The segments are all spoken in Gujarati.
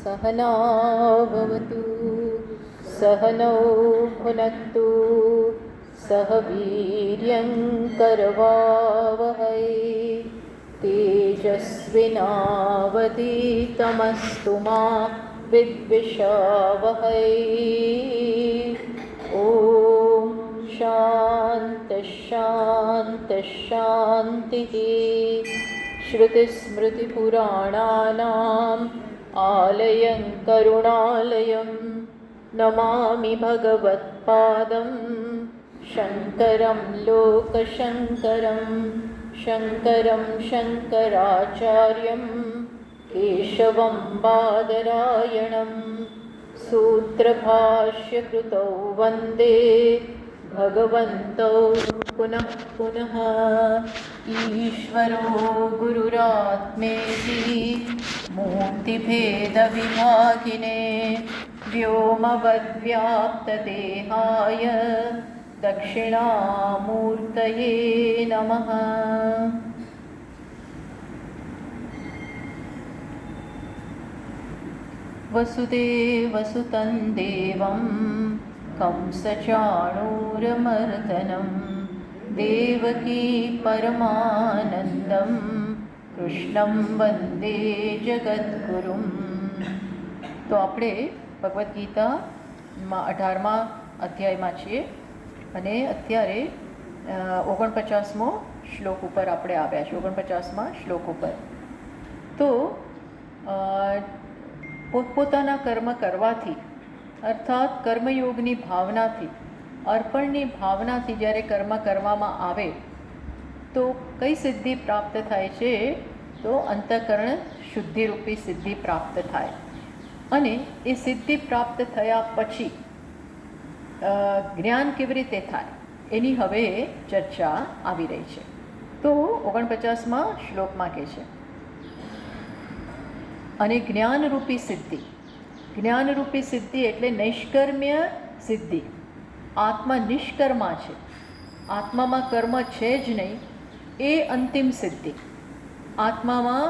सहनावतु सहनौ भुनक्तु सह वीर्यङ्करवावहै तेजस्विनावधीतमस्तु मा विद्विषावहै। ॐ शान्तिः। श्रुतिस्मृतिपुराणानाम् आलयं करुणालयं नमामि भगवत्पादं शङ्करं लोकशङ्करं शङ्करं शङ्कराचार्यं केशवं बादरायणं सूत्रभाष्यकृतौ वन्दे भगवन्तौ पुनः पुनः। ईश्वरो गुरुरात्मेति मूर्तिभेदविभागिने व्योमवद्व्याप्तदेहाय दक्षिणामूर्तये नमः। वसुदेवसुतं देवं कंसचाणूरमर्दनं देवकी परमानन्दं કૃષ્ણં વંદે જગદ્ગુરુમ. તો આપણે ભગવદ્ ગીતામાં 18મા અધ્યાયમાં છીએ અને અત્યારે 49મો શ્લોક ઉપર આપણે આવ્યા છીએ. 49મા શ્લોક ઉપર તો પોતપોતાના કર્મ કરવાથી અર્થાત કર્મયોગની ભાવનાથી, અર્પણની ભાવનાથી જ્યારે કર્મ કરવામાં આવે તો કઈ સિદ્ધિ પ્રાપ્ત થાય છે? તો અંતઃકરણ શુદ્ધિરૂપી સિદ્ધિ પ્રાપ્ત થાય. અને એ સિદ્ધિ પ્રાપ્ત થયા પછી જ્ઞાન કેવી રીતે થાય એની હવે ચર્ચા આવી રહી છે. તો 49મા શ્લોકમાં કહે છે, અને જ્ઞાનરૂપી સિદ્ધિ. જ્ઞાનરૂપી સિદ્ધિ એટલે નૈષ્કર્મ્ય સિદ્ધિ. આત્મા નિષ્કર્મા છે, આત્મામાં કર્મ છે જ નહીં, એ અંતિમ સિદ્ધિ. આત્મામાં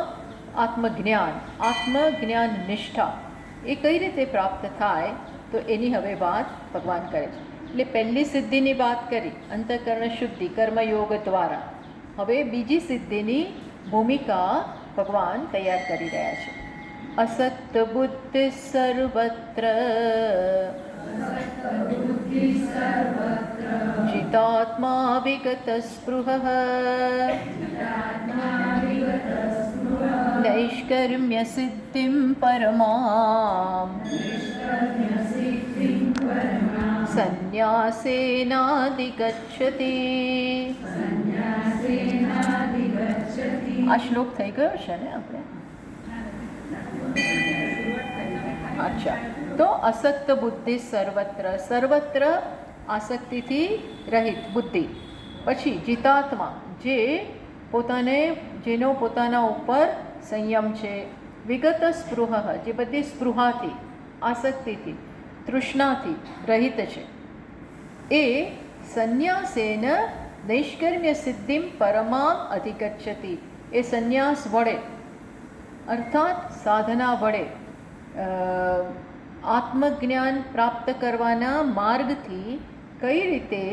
આત્મજ્ઞાન નિષ્ઠા એ કઈ રીતે પ્રાપ્ત થાય તો એની હવે વાત ભગવાન કરે છે. એટલે પહેલી સિદ્ધિની વાત કરી અંતઃકરણ શુદ્ધિ કર્મયોગ દ્વારા. હવે બીજી સિદ્ધિની ભૂમિકા ભગવાન તૈયાર કરી રહ્યા છે. અસક્ત બુદ્ધિ સર્વત્ર જીતાત્મા વિગત સ્પૃહ નૈષ્કર્મ્ય સિદ્ધિમ પરમામ સંન્યાસેનાધિગચ્છતિ. આ શ્લોક થઈ ગયો છે ને આપણે? અચ્છા, તો અસક્ત બુદ્ધિ સર્વત્ર. સર્વત્ર આસક્તિથી રહિત બુદ્ધિ. પછી જીતાત્મા, જેનો પોતાના ઉપર સંયમ છે. વિગત સ્પૃહ, જે બધી સ્પૃહાથી, આસક્તિથી, તૃષ્ણાથી રહિત છે. એ સંન્યાસેન નૈષ્કર્મ્ય સિદ્ધિમ પરમામ અધિગચ્છતિ. એ સંન્યાસ વડે અર્થાત સાધના વડે આત્મજ્ઞાન પ્રાપ્ત કરવાના માર્ગથી કઈ રીતે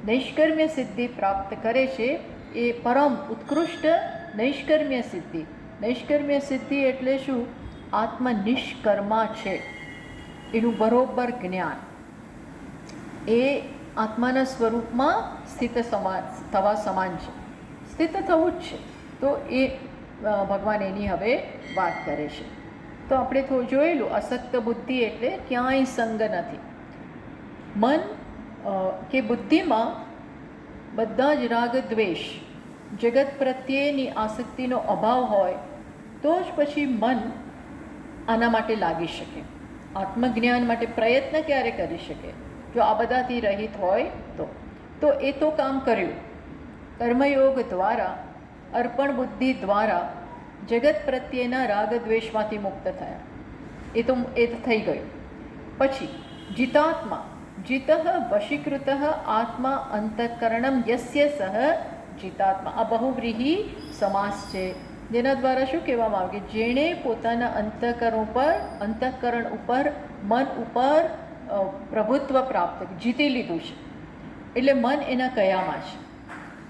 નૈષ્કર્મ્ય સિદ્ધિ પ્રાપ્ત કરે છે એ પરમ ઉત્કૃષ્ટ નૈષ્કર્મ્ય સિદ્ધિ. નૈષ્કર્મ્ય સિદ્ધિ એટલે શું? આત્મનિષ્કર્મા છે એનું બરોબર જ્ઞાન. એ આત્માના સ્વરૂપમાં સ્થિત થવા સમાન છે, સ્થિત થવું જ છે. તો એ ભગવાન એની હવે વાત કરે છે. તો આપણે થોડું જોયેલું, અસક્ત બુદ્ધિ એટલે ક્યાંય સંગ નથી. મન કે બુદ્ધિમાં બધા જ રાગ દ્વેષ, જગત પ્રત્યેની આસક્તિનો અભાવ હોય તો જ પછી મન આના માટે લાગી શકે, આત્મજ્ઞાન માટે પ્રયત્ન ક્યારે કરી શકે? જો આ બધાથી રહિત હોય તો એ તો કામ કર્યું. કર્મયોગ દ્વારા, અર્પણ બુદ્ધિ દ્વારા જગત પ્રત્યેના રાગ દ્વેષમાંથી મુક્ત થયા. એ તો થઈ ગયું. પછી જીતાત્મા, જીત વશીકૃત આત્મા અંતઃકરણમ યસ્ય સહ જીતાત્મા. આ બહુવ્રીહી સમાસ છે. જેના દ્વારા શું કહેવામાં આવે કે જેણે પોતાના અંતઃકરણ ઉપર મન ઉપર પ્રભુત્વ પ્રાપ્ત જીતી લીધું છે, એટલે મન એના કયામાં છે.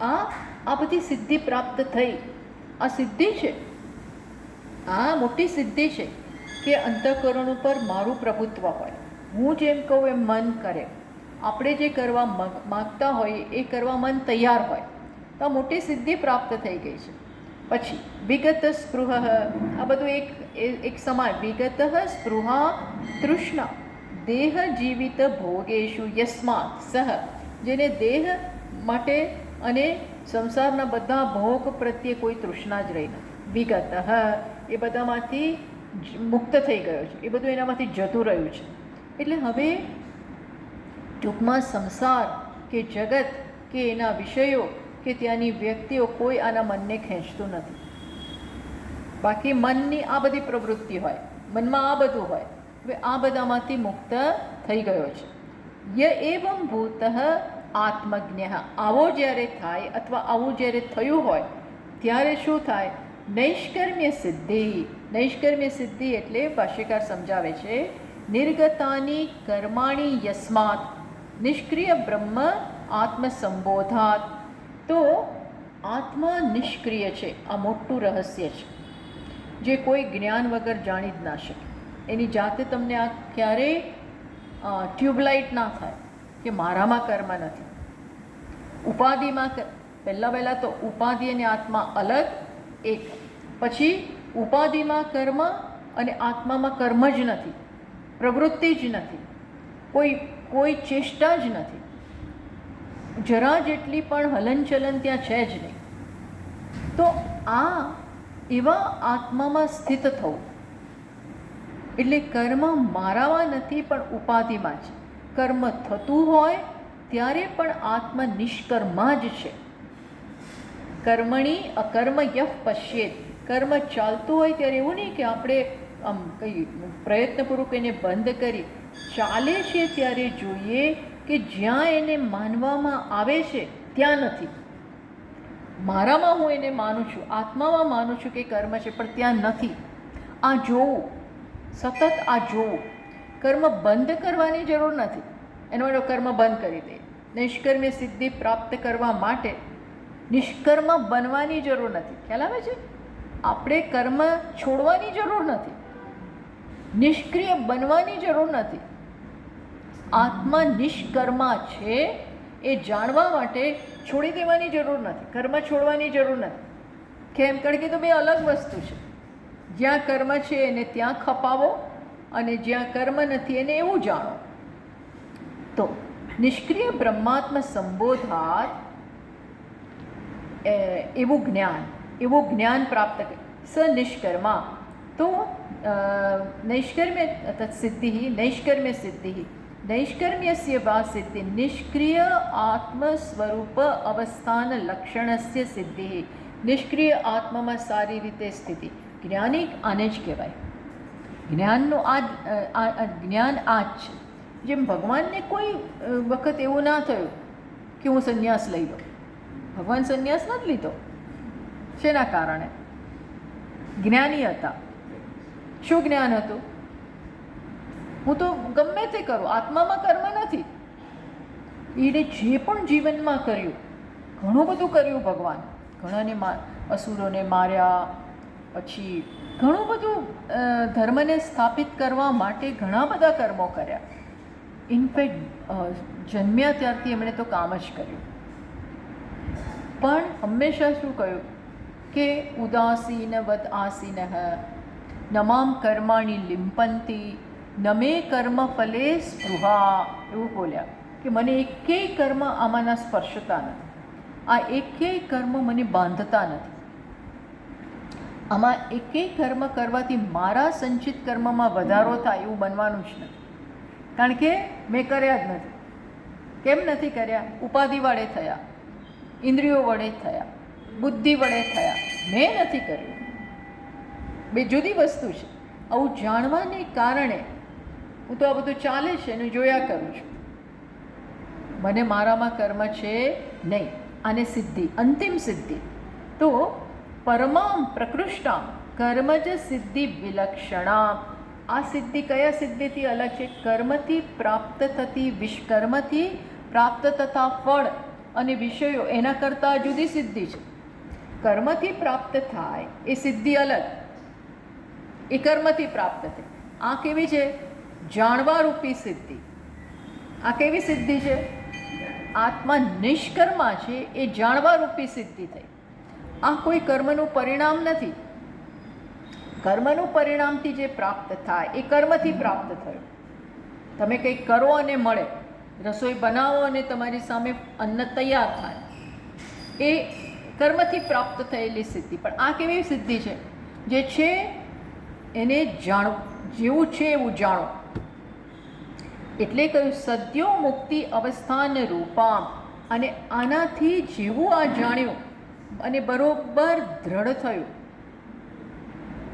આ બધી સિદ્ધિ પ્રાપ્ત થઈ. આ સિદ્ધિ છે, આ મોટી સિદ્ધિ છે કે અંતઃકરણ ઉપર મારું પ્રભુત્વ હોય. હું જેમ કહું એમ મન કરે. આપણે જે કરવા માગતા હોઈએ એ કરવા મન તૈયાર હોય. તો આ મોટી સિદ્ધિ પ્રાપ્ત થઈ ગઈ છે. પછી વિગત સ્પૃહ, આ બધું એક સમાન. વિગત સ્પૃહા તૃષ્ણા દેહ જીવિત ભોગેશુ યસ્માત સહ, જેને દેહ માટે અને સંસારના બધા ભોગ પ્રત્યે કોઈ તૃષ્ણા જ રહી નથી. વિગત એ બધામાંથી મુક્ત થઈ ગયો છે, એ બધું એનામાંથી જતું રહ્યું છે. એટલે હવે ટૂંકમાં સંસાર કે જગત કે એના વિષયો કે ત્યાંની વ્યક્તિઓ કોઈ આના મનને ખેંચતું નથી. બાકી મનની આ બધી પ્રવૃત્તિ હોય, મનમાં આ બધું હોય. હવે આ બધામાંથી મુક્ત થઈ ગયો છે. ય એવં ભૂત આત્મજ્ઞ, આવો જ્યારે થાય અથવા આવું જ્યારે થયું હોય ત્યારે શું થાય? નૈષ્કર્મ્ય સિદ્ધિ. નૈષ્કર્મ્ય સિદ્ધિ એટલે ભાષ્યકાર સમજાવે છે, નિર્ગતાની કર્માણી યસ્માત નિષ્ક્રિય બ્રહ્મ આત્મસંબોધાત. તો આત્મા નિષ્ક્રિય છે, આ મોટું રહસ્ય છે જે કોઈ જ્ઞાન વગર જાણી જ ના શકે. એની જાતે તમને આ ક્યારેય ટ્યુબલાઇટ ના થાય કે મારામાં કર્મ નથી. ઉપાધિમાં પહેલાં તો ઉપાધિ અને આત્મા અલગ એક, પછી ઉપાધિમાં કર્મ અને આત્મામાં કર્મ જ નથી, પ્રવૃત્તિ જ નથી, કોઈ ચેષ્ટા જ નથી, જરા જેટલી પણ હલનચલન ત્યાં છે જ નહીં. તો આ એવા આત્મામાં સ્થિત થવું એટલે કર્મ મારામાં નથી પણ ઉપાધિમાં છે. કર્મ થતું હોય ત્યારે પણ આત્મા નિષ્કર્મા જ છે. કર્મણી અકર્મ યફ પશ્યેત. કર્મ ચાલતું હોય ત્યારે એવું નહીં કે આપણે આમ કંઈ પ્રયત્નપૂર્વક એને બંધ કરી ચાલે છે ત્યારે જોઈએ કે જ્યાં એને માનવામાં આવે છે ત્યાં નથી. મારામાં હું એને માનું છું, આત્મામાં માનું છું કે કર્મ છે, પણ ત્યાં નથી. આ જોવું, સતત આ જોવું. કર્મ બંધ કરવાની જરૂર નથી. એનો એનો કર્મ બંધ કરી દે. નિષ્કર્મ્ય સિદ્ધિ પ્રાપ્ત કરવા માટે નિષ્કર્મ બનવાની જરૂર નથી. ખ્યાલ આવે છે? આપણે કર્મ છોડવાની જરૂર નથી, નિષ્ક્રિય બનવાની જરૂર નથી. આત્મા નિષ્કર્મા છે એ જાણવા માટે છોડી દેવાની જરૂર નથી, કર્મ છોડવાની જરૂર નથી. કેમ? કારણ કે તો બે અલગ વસ્તુ છે. જ્યાં કર્મ છે એને ત્યાં ખપાવો અને જ્યાં કર્મ નથી એને એવું જાણો. તો નિષ્ક્રિય બ્રહ્માત્મ સંબોધાત એવું જ્ઞાન પ્રાપ્ત કરે. સ નિષ્કર્મા. તો નૈષ્કર્મ્ય સિદ્ધિ, નૈષ્કર્મ્ય સિદ્ધિ, નૈષ્કર્મ્યસ્ય વા સિદ્ધિ નિષ્ક્રિય આત્મ સ્વરૂપ અવસ્થાન લક્ષણસ્ય સિદ્ધિ. નિષ્ક્રિય આત્મામાં સારી રીતે સ્થિતિ. જ્ઞાનિક આને જ કહેવાય. જ્ઞાનનું જ્ઞાન આ જ છે. જેમ ભગવાનને કોઈ વખત એવું ના થયું કે હું સંન્યાસ લઈ લઉં. ભગવાન સંન્યાસ નથી લીધો. શેના કારણે? જ્ઞાની હતા. શું જ્ઞાન હતું? હું તો ગમે તે કરું, આત્મામાં કર્મ નથી. એને જે પણ જીવનમાં કર્યું, ઘણું બધું કર્યું ભગવાન. ઘણાને અસુરોને માર્યા, પછી ઘણું બધું ધર્મને સ્થાપિત કરવા માટે ઘણા બધા કર્મો કર્યા. ઇનફેક્ટ જન્મ્યા ત્યારથી એમણે તો કામ જ કર્યું. પણ હંમેશા શું કહ્યું કે ઉદાસીનવદ આસીન નમામ કર્માણી લિંપંતી નમે કર્મ ફલે સ્પૃહા. એવું બોલ્યા કે મને એકેય કર્મ આમાંના સ્પર્શતા નથી, આ એકેય કર્મ મને બાંધતા નથી, આમાં એકેય કર્મ કરવાથી મારા સંચિત કર્મમાં વધારો થાય એવું બનવાનું જ નથી. કારણ કે મેં કર્યા જ નથી. કેમ નથી કર્યા? ઉપાધિ વડે થયા, ઇન્દ્રિયો વડે થયા, બુદ્ધિ વડે થયા. મેં નથી કર્યું. બે જુદી વસ્તુ છે. આવું જાણવાને કારણે હું તો આ બધું ચાલે છે અને જોયા કરું છું. મને મારામાં કર્મ છે નહીં. આને સિદ્ધિ, અંતિમ સિદ્ધિ. તો પરમામ પ્રકૃષ્ટામ કર્મજ સિદ્ધિ વિલક્ષણા. આ સિદ્ધિ કયા સિદ્ધિથી અલગ છે? કર્મથી પ્રાપ્ત થતી કર્મથી પ્રાપ્ત થતા ફળ અને વિષયો એના કરતાં જુદી સિદ્ધિ છે. કર્મથી પ્રાપ્ત થાય એ સિદ્ધિ અલગ, એ કર્મથી પ્રાપ્ત થાય. આ કેવી છે? જાણવારૂપી સિદ્ધિ. આ કેવી સિદ્ધિ છે? આત્મા નિષ્કર્મા છે એ જાણવારૂપી સિદ્ધિ થઈ. આ કોઈ કર્મનું પરિણામ નથી. કર્મનું પરિણામથી જે પ્રાપ્ત થાય એ કર્મથી પ્રાપ્ત થયું. તમે કંઈક કરો અને મળે, રસોઈ બનાવો અને તમારી સામે અન્ન તૈયાર થાય, એ કર્મથી પ્રાપ્ત થયેલી સિદ્ધિ. પણ આ કેવી સિદ્ધિ છે? જે છે એને જાણો, જેવું છે એવું જાણો. એટલે કહ્યું સદ્યો મુક્તિ અવસ્થાન રૂપામ. અને આનાથી જેવું આ જાણ્યું અને બરોબર દ્રઢ થયું,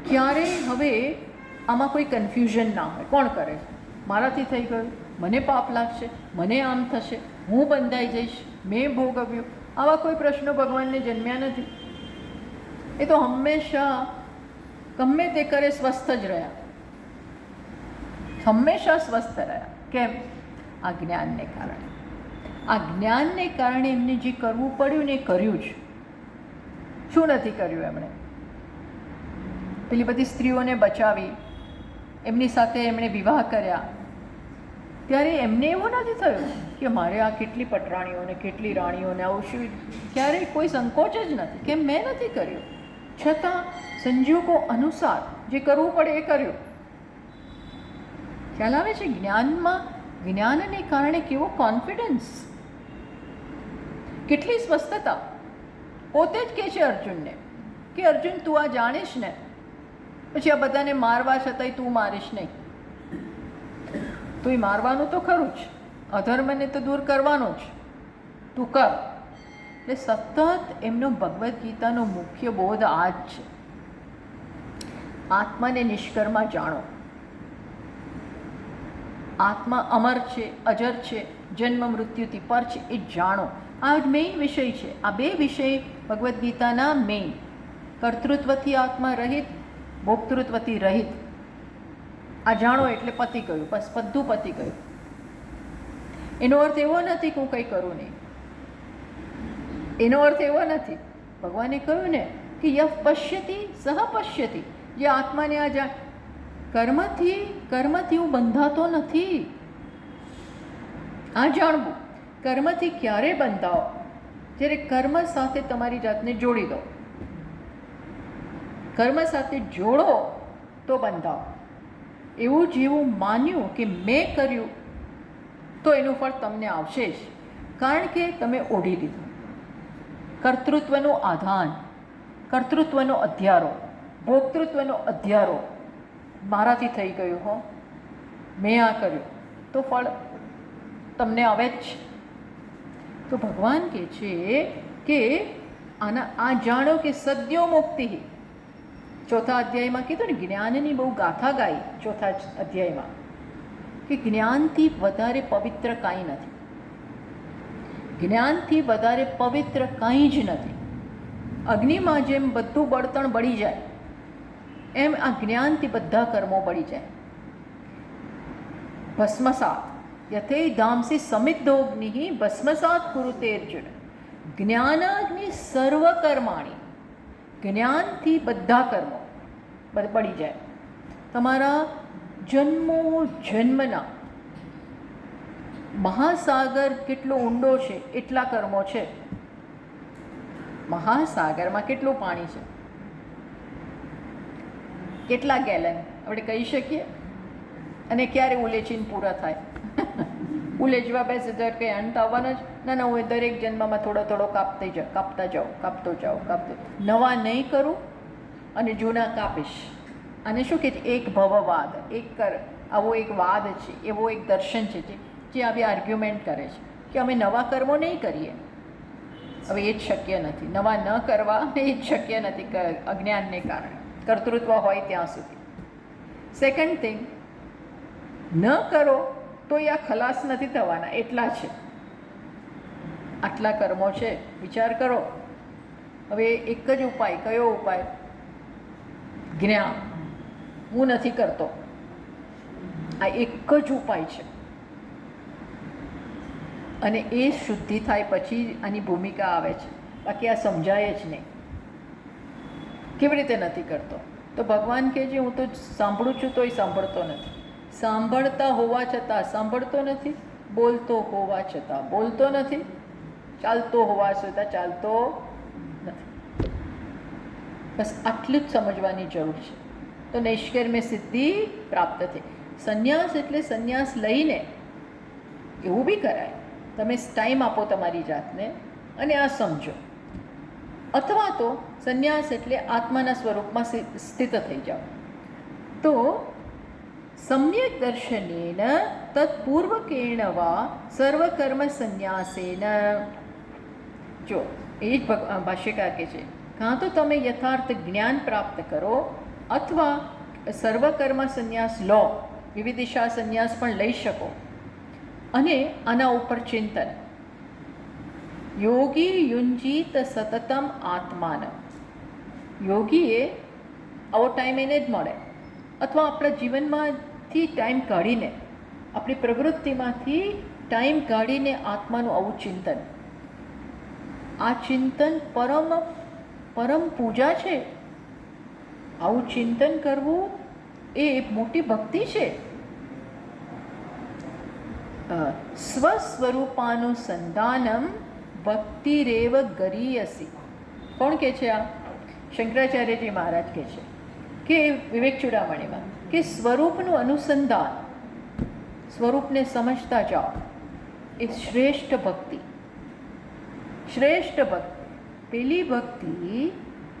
ક્યારેય હવે આમાં કોઈ કન્ફ્યુઝન ના હોય. કોણ કરે છે? મારાથી થઈ ગયું, મને પાપ લાગશે, મને આમ થશે, હું બંધાઈ જઈશ, મેં ભોગવ્યું. આવા કોઈ પ્રશ્નો ભગવાનને જન્મ્યા નથી. એ તો હંમેશા ગમે તે કરે સ્વસ્થ જ રહ્યા, હંમેશા સ્વસ્થ રહ્યા. કેમ? આ જ્ઞાનને કારણે. આ જ્ઞાનને કારણે એમને જે કરવું પડ્યું ને એ કર્યું જ. શું નથી કર્યું એમણે? પેલી બધી સ્ત્રીઓને બચાવી, એમની સાથે એમણે વિવાહ કર્યા, ત્યારે એમને એવું નથી થયું કે મારે આ કેટલી પટરાણીઓને કેટલી રાણીઓને આવું શું. ક્યારેય કોઈ સંકોચ જ નથી કે મેં નથી કર્યું. છતાં સંજોગો અનુસાર જે કરવું પડે એ કર્યું. ખ્યાલ આવે છે? જ્ઞાનમાં, જ્ઞાનને કારણે કેવો કોન્ફિડન્સ, કેટલી સ્વસ્થતા. પોતે જ કહે છે અર્જુનને કે અર્જુન તું આ જાણીશ ને, પછી આ બધાને મારવા છતાંય તું મારીશ નહીં. તો એ મારવાનું તો ખરું જ, અધર્મને તો દૂર કરવાનું જ, તું કર. એટલે સતત એમનો ભગવદ્ ગીતાનો મુખ્ય બોધ આ જ છે. આત્માને નિષ્કર્મા જાણો. આત્મા અમર છે, અજર છે, જન્મ મૃત્યુથી પર છે, એ જાણો. આ જ મેઇન વિષય છે. આ બે વિષય ભગવદ્ ગીતાના મેઇન. કર્તૃત્વથી આત્મા રહિત, ભોક્તૃત્વથી રહિત. આ જાણો એટલે પતી ગયું, બસ બધું પતી ગયું. એનો અર્થ એવો નથી કે હું કંઈ કરું નહીં. એનો અર્થ એવો નથી. ભગવાને કહ્યું ને કે યફ પશ્યતિ સહ પશ્યતિ. જે આત્માને આ કર્મથી હું બંધાતો નથી. આ જાણવું. કર્મથી ક્યારે બંધાવો? જ્યારે કર્મ સાથે તમારી જાતને જોડી દો. કર્મ સાથે જોડો તો બંધાવો. એવું જેવું માન્યું કે મેં કર્યું તો એનું ફળ તમને આવશે જ, કારણ કે તમે ઓઢી લીધું. કર્તૃત્વનો આધાન, કર્તૃત્વનો અધ્યારો, ભોક્તૃત્વનો અધ્યારો. મારાથી થઈ ગયું, હો મેં આ કર્યું તો ફળ તમને આવે જ. તો ભગવાન કહે છે કે આ જાણો કે સદ્યો મુક્તિ. ચોથા અધ્યાયમાં કીધું ને, જ્ઞાનની બહુ ગાથા ગાઈ ચોથા અધ્યાયમાં, કે જ્ઞાનથી વધારે પવિત્ર કાંઈ નથી. જ્ઞાનથી વધારે પવિત્ર કાંઈ જ નથી. અગ્નિમાં જેમ બધું બળતણ બળી જાય, એમ આ જ્ઞાનથી બધા કર્મો બળી જાય. ભસ્મસાત યથે ધામસી સમિદ્ધોગ્નિ ભસ્મસાત કુરુતે અર્જુન. જ્ઞાનાગ્નિ સર્વકર્માણી. જ્ઞાનથી બધા કર્મો બળી જાય. તમારા જન્મો જન્મના મહાસાગર કેટલો ઊંડો છે એટલા કર્મો છે. મહાસાગરમાં કેટલું પાણી છે, કેટલા ગેલન આપણે કહી શકીએ? અને ક્યારે ઉલેચીને પૂરા થાય? ઉલેચવા બેસે તો કંઈ અંત આવવાનો જ ના. ના, હું દરેક જન્મમાં થોડો થોડો કાપતો જાઉં. નવા નહીં કરું અને જૂના કાપીશ. અને શું કહે છે? એક ભવવાદ, આવો એક વાદ છે, એવો એક દર્શન છે જે આવી આર્ગ્યુમેન્ટ કરે છે કે અમે નવા કર્મો નહીં કરીએ. હવે એ જ શક્ય નથી. નવા ન કરવા એ જ શક્ય નથી અજ્ઞાનને કારણે, કર્તૃત્વ હોય ત્યાં સુધી. સેકન્ડ થિંગ, ન કરો તો એ આ ખલાસ નથી થવાના, એટલા છે. આટલા કર્મો છે, વિચાર કરો. હવે એક જ ઉપાય, કયો ઉપાય? જ્ઞાન. હું નથી કરતો, આ એક જ ઉપાય છે. અને એ શુદ્ધિ થાય પછી આની ભૂમિકા આવે છે, બાકી આ સમજાય જ નહીં. કેવી રીતે નથી કરતો? તો ભગવાન કહે છે હું તો સાંભળું છું તોય સાંભળતો નથી, સાંભળતા હોવા છતાં સાંભળતો નથી, બોલતો હોવા છતાં બોલતો નથી, ચાલતો હોવા છતાં ચાલતો નથી. બસ આટલું જ સમજવાની જરૂર છે. તો નૈષ્કર્મ્ય સિદ્ધિ પ્રાપ્ત થઈ. સંન્યાસ એટલે સંન્યાસ લઈને એવું બી કરાય, તમે ટાઈમ આપો તમારી જાતને અને આ સમજો. અથવા તો સંન્યાસ એટલે આત્માના સ્વરૂપમાં સ્થિત થઈ જાઓ. તો સમ્યક દર્શનેન તત્પૂર્વકેણ વા સર્વકર્મ સંન્યાસેન. જો એ જ ભાષ્યકાર કહે છે, કાં તો તમે યથાર્થ જ્ઞાન પ્રાપ્ત કરો અથવા સર્વકર્મ સંન્યાસ લો, વિવિધિશા સંન્યાસ પણ લઈ શકો. અને આના ઉપર ચિંતન. યોગી યુંજીત સતતમ આત્માન. યોગીએ આવો ટાઈમ એને જ મળે, અથવા આપણા જીવનમાંથી ટાઈમ કાઢીને, આપણી પ્રવૃત્તિમાંથી ટાઈમ કાઢીને આત્માનું આવું ચિંતન. આ ચિંતન પરમ પૂજા છે. આવું ચિંતન કરવું એ મોટી ભક્તિ છે. સ્વસ્વરૂપાનુસંધાનમ ભક્તિરેવ ગરીયસી. કોણ કહે છે આ? શંકરાચાર્યજી મહારાજ કહે છે કે વિવેક ચૂડામણીમાં કે સ્વરૂપનું અનુસંધાન, સ્વરૂપને સમજતા જાઓ, એ શ્રેષ્ઠ ભક્તિ. શ્રેષ્ઠ ભક્તિ. પેલી ભક્તિ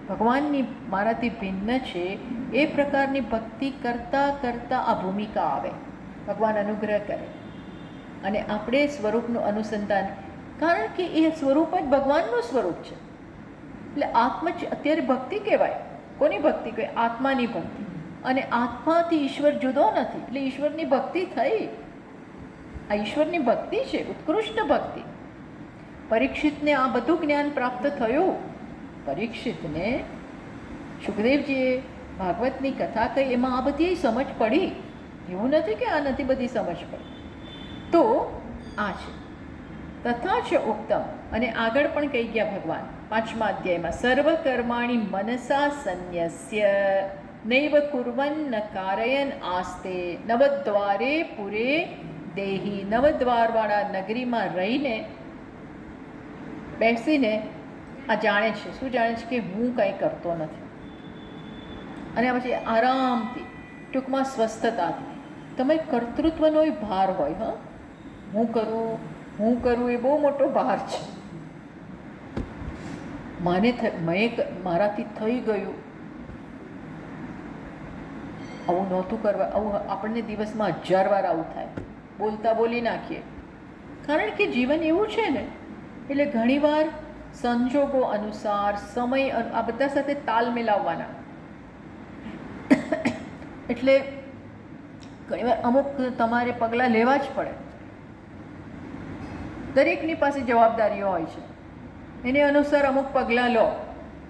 ભગવાનની મારાથી ભિન્ન છે એ પ્રકારની ભક્તિ કરતાં કરતાં આ ભૂમિકા આવે. ભગવાન અનુગ્રહ કરે અને આપણે સ્વરૂપનું અનુસંધાન, કારણ કે એ સ્વરૂપ જ ભગવાનનું સ્વરૂપ છે. એટલે અત્યારે ભક્તિ કહેવાય. કોની ભક્તિ કહેવાય? આત્માની ભક્તિ. અને આત્માથી ઈશ્વર જુદો નથી, એટલે ઈશ્વરની ભક્તિ થઈ. આ ઈશ્વરની ભક્તિ છે, ઉત્કૃષ્ટ ભક્તિ. પરીક્ષિતને આ બધું જ્ઞાન પ્રાપ્ત થયું. પરીક્ષિતને સુખદેવજીએ ભાગવતની કથા કહી, એમાં આ બધી સમજ પડી. એવું નથી કે આ નથી બધી સમજ પડી. તો આ છે તથા છે ઉક્તમ. અને આગળ પણ કહી ગયા ભગવાન 5મા અધ્યાયમાં, સર્વકર્માણિ મનસા સંન્યસ્ય નૈવ કુર્વન ન કારયન આસ્તે નવદ્વારે પુરે દેહી. નવદ્વારવાળા નગરીમાં રહીને બેસીને આ જાણે છે. શું જાણે છે? કે હું કંઈ કરતો નથી. અને પછી આરામથી, ટૂંકમાં સ્વસ્થતાથી. તમે કર્તૃત્વનો ભાર હોય, હા, હું કરું એ બહુ મોટો ભાર છે. મારાથી થઈ ગયું, આવું નહોતું કરવા. આવું આપણને દિવસમાં 1000 વાર આવું થાય. બોલતા બોલી નાખીએ, કારણ કે જીવન એવું છે ને. એટલે ઘણીવાર સંજોગો અનુસાર, સમય, આ બધા સાથે તાલ મિલાવવાના. એટલે ઘણીવાર અમુક તમારે પગલાં લેવા જ પડે. દરેકની પાસે જવાબદારીઓ હોય છે, એને અનુસાર અમુક પગલાં લો,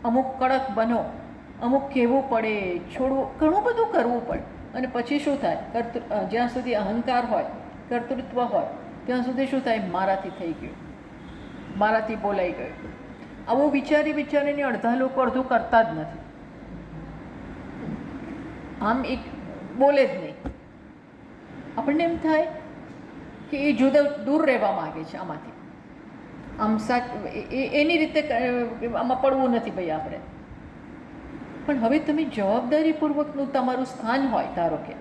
અમુક કડક બનો, અમુક કહેવું પડે, છોડવું, ઘણું બધું કરવું પડે. અને પછી શું થાય? જ્યાં સુધી અહંકાર હોય, કર્તૃત્વ હોય, ત્યાં સુધી શું થાય? મારાથી થઈ ગયું, મારાથી બોલાઈ ગયું. આવું વિચારીને અડધા લોકો અડધું કરતા જ નથી. આમ એક બોલે જ નહીં. આપણને એમ થાય કે એ દૂર રહેવા માગે છે આમાંથી. આમ એની રીતે આમાં પડવું નથી ભાઈ આપણે. પણ હવે તમે જવાબદારીપૂર્વકનું તમારું સ્થાન હોય, ધારો કે,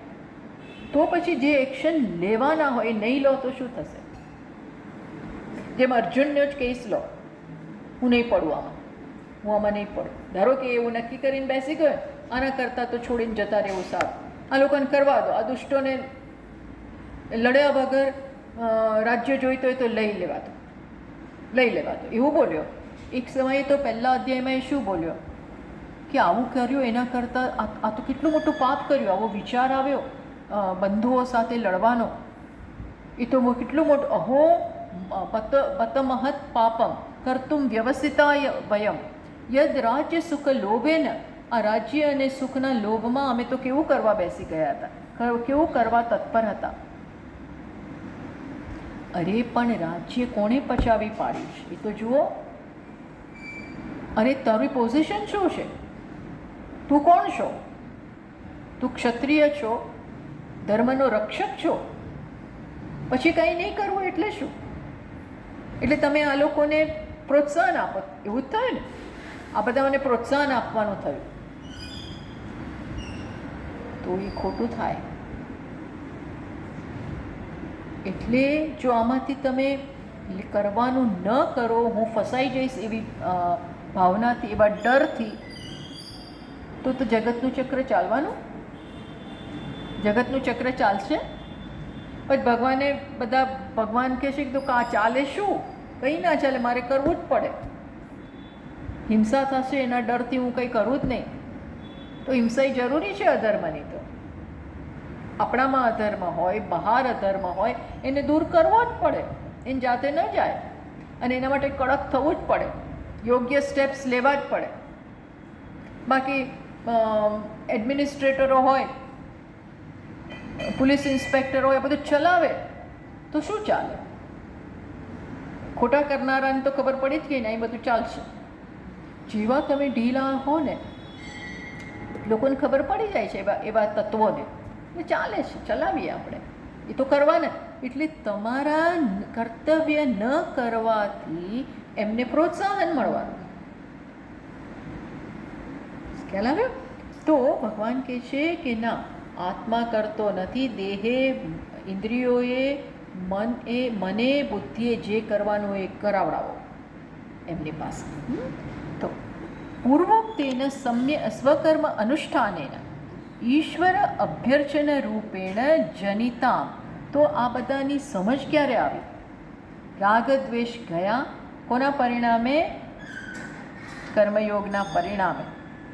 તો પછી જે એક્શન લેવાના હોય એ નહીં લો તો શું થશે? જેમ અર્જુનનો જ કેસ લો, હું નહીં પડું આમાં, હું આમાં નહીં પડું. ધારો કે એવું નક્કી કરીને બેસી ગયો, આના કરતાં તો છોડીને જતા રહેવું સારું. આ લોકોને કરવા દો, આ દુષ્ટોને લડ્યા વગર રાજ્ય જોઈતો હોય તો લઈ લેવા દો. એવું બોલ્યો. એક સમયે તો પહેલા અધ્યાયમાં એ શું બોલ્યો કે આવું કર્યું એના કરતાં આ તો કેટલું મોટું પાપ કર્યું. આવો વિચાર આવ્યો બંધુઓ સાથે લડવાનો, એ તો કેટલું મોટું. અહો પતમહત પાપમ કર્તુમ વ્યવસિતાય વયમ યદ રાજ્ય સુખ લોભેન, આ રાજ્ય અને સુખના લોભમાં અમે તો કેવું કરવા બેસી ગયા હતા, કેવું કરવા તત્પર હતા. અરે પણ રાજ્ય કોણે પચાવી પાડ્યું છે એ તો જુઓ. અરે તારી પોઝિશન શું છે? તું કોણ છો? તું ક્ષત્રિય છો, ધર્મનો રક્ષક છો, પછી કંઈ નહીં કરવું એટલે શું? એટલે તમે આ લોકોને પ્રોત્સાહન આપો, એવું જ થયું ને. આ બધાને પ્રોત્સાહન આપવાનું થયું તો એ ખોટું થાય. એટલે જો આમાંથી તમે કરવાનું ન કરો, હું ફસાઈ જઈશ એવી ભાવનાથી, એવા ડરથી, તો જગતનું ચક્ર ચાલવાનું, જગતનું ચક્ર ચાલશે. પછી ભગવાન કહે છે કે તો આ ચાલે શું? કંઈ ના ચાલે, મારે કરવું જ પડે. હિંસા થશે એના ડરથી હું કંઈ કરું જ નહીં. તો હિંસા જરૂરી છે અધર્મની. તો આપણામાં અધર્મ હોય, બહાર અધર્મ હોય, એને દૂર કરવો જ પડે. એને જાતે ન જાય અને એના માટે કડક થવું જ પડે, યોગ્ય સ્ટેપ્સ લેવા જ પડે. બાકી એડમિનિસ્ટ્રેટરો હોય, પોલીસ ઇન્સ્પેક્ટર હોય, બધું ચલાવે તો શું ચાલે? ખોટા કરનારાને તો ખબર પડી જ ગઈ ને, એ બધું ચાલશે. જેવા તમે ઢીલા હો ને, લોકોને ખબર પડી જાય છે એવા તત્વોને, એ ચાલે છે, ચલાવીએ આપણે, એ તો કરવાના. એટલે તમારા કર્તવ્ય ન કરવાથી એમને પ્રોત્સાહન મળવાનું. ખ્યાલ આવ્યો? તો ભગવાન કહે છે કે ના, આત્મા કરતો નથી, દેહે, ઇન્દ્રિયોએ, મને, બુદ્ધિએ જે કરવાનું એ કરાવડાવો એમની પાસે. તો પૂર્વોક્તેન સ્વકર્મ અનુષ્ઠાનેન ઈશ્વર અભ્યર્ચન રૂપેણ જનિતામ. તો આ બધાની સમજ ક્યારે આવી? રાગ દ્વેષ ગયા કોના પરિણામે? કર્મયોગના પરિણામે.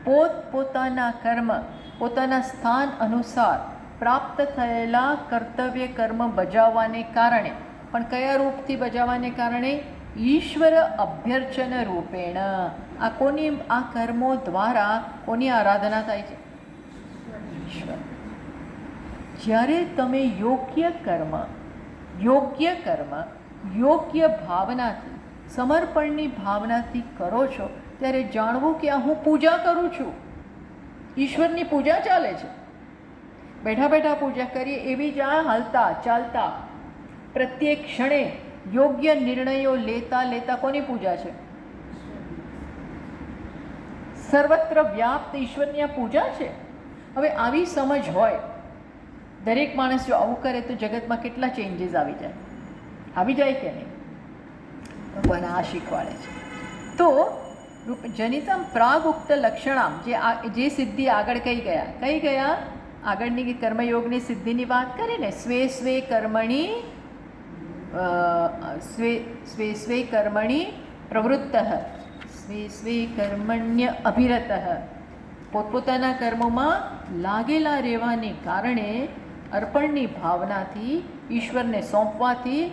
પોતપોતાના કર્મ, પોતાના સ્થાન અનુસાર પ્રાપ્ત થયેલા કર્તવ્ય કર્મ બજાવવાને કારણે, પણ કયા રૂપથી બજાવવાને કારણે? ઈશ્વર અભ્યર્ચન રૂપેણ. આ કોની, આ કર્મો દ્વારા કોની આરાધના થાય છે? ઈશ્વર. જ્યારે તમે યોગ્ય કર્મ યોગ્ય ભાવનાથી, સમર્પણની ભાવનાથી કરો છો, ત્યારે જાણવું કે આ હું પૂજા કરું છું, ઈશ્વરની પૂજા ચાલે છે. બેઠા બેઠા પૂજા કરીએ એવી જ આ હાલતા ચાલતા પ્રત્યેક ક્ષણે યોગ્ય નિર્ણયો લેતા કોની પૂજા છે? સર્વત્ર વ્યાપ્ત ઈશ્વરની આ પૂજા છે. હવે આવી સમજ હોય, દરેક માણસ જો આવું કરે તો જગતમાં કેટલા ચેન્જીસ આવી જાય? આવી જાય કે નહીં? ભગવાન આ શીખવાડે છે. તો જનિતમ પ્રાગુક્ત લક્ષણામ, જે સિદ્ધિ આગળ કઈ ગયા? આગળની કર્મયોગની સિદ્ધિની વાત કરીને સ્વે કર્મણી પ્રવૃત્ત, સ્વે કર્મણ્ય અભિરત, પોતપોતાના કર્મોમાં લાગેલા રહેવાને કારણે અર્પણની ભાવનાથી ઈશ્વરને સોંપવાથી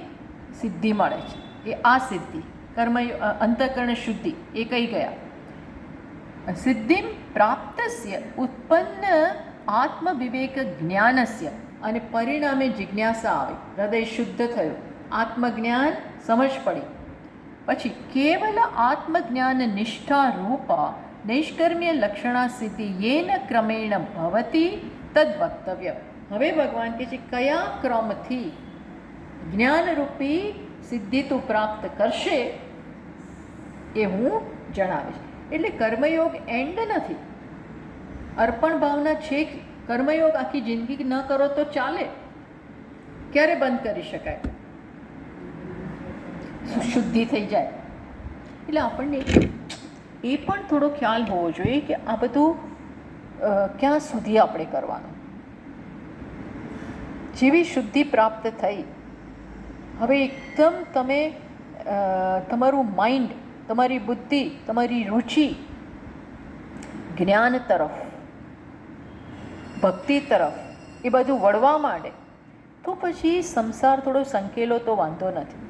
સિદ્ધિ મળે છે. એ આ સિદ્ધિ અંતઃકરણ શુદ્ધિ એ કઈ ગયા? સિદ્ધિમ પ્રાપ્તસ્ય ઉત્પન્ન આત્મવિવેક જ્ઞાનસ્ય, અને પરિણામે જિજ્ઞાસા આવી, હૃદય શુદ્ધ થયું, આત્મજ્ઞાન સમજ પડી. પછી કેવલ આત્મજ્ઞાન નિષ્ઠા રૂપા નૈષ્કર્મ્ય લક્ષણા સિદ્ધિ યેન ક્રમેણ ભવતી તદ વક્તવ્ય. હવે ભગવાન કહે છે કયા ક્રમથી જ્ઞાનરૂપી સિદ્ધિ તું પ્રાપ્ત કરશે એ હું જણાવીશ. એટલે કર્મયોગ એન્ડ નથી, અર્પણ ભાવના છે. કર્મયોગ આખી જિંદગી ન કરો તો ચાલે, ક્યારે બંધ કરી શકાય? શુદ્ધિ થઈ જાય. એટલે આપણને એ પણ થોડો ખ્યાલ હોવો જોઈએ કે આ બધું ક્યાં સુધી આપણે કરવાનું. જેવી શુદ્ધિ પ્રાપ્ત થઈ, હવે એકદમ તમે તમારું માઇન્ડ, તમારી બુદ્ધિ, તમારી રુચિ જ્ઞાન તરફ, ભક્તિ તરફ એ બધું વળવા માંડે, તો પછી સંસાર થોડો સંકેલો તો વાંધો નથી.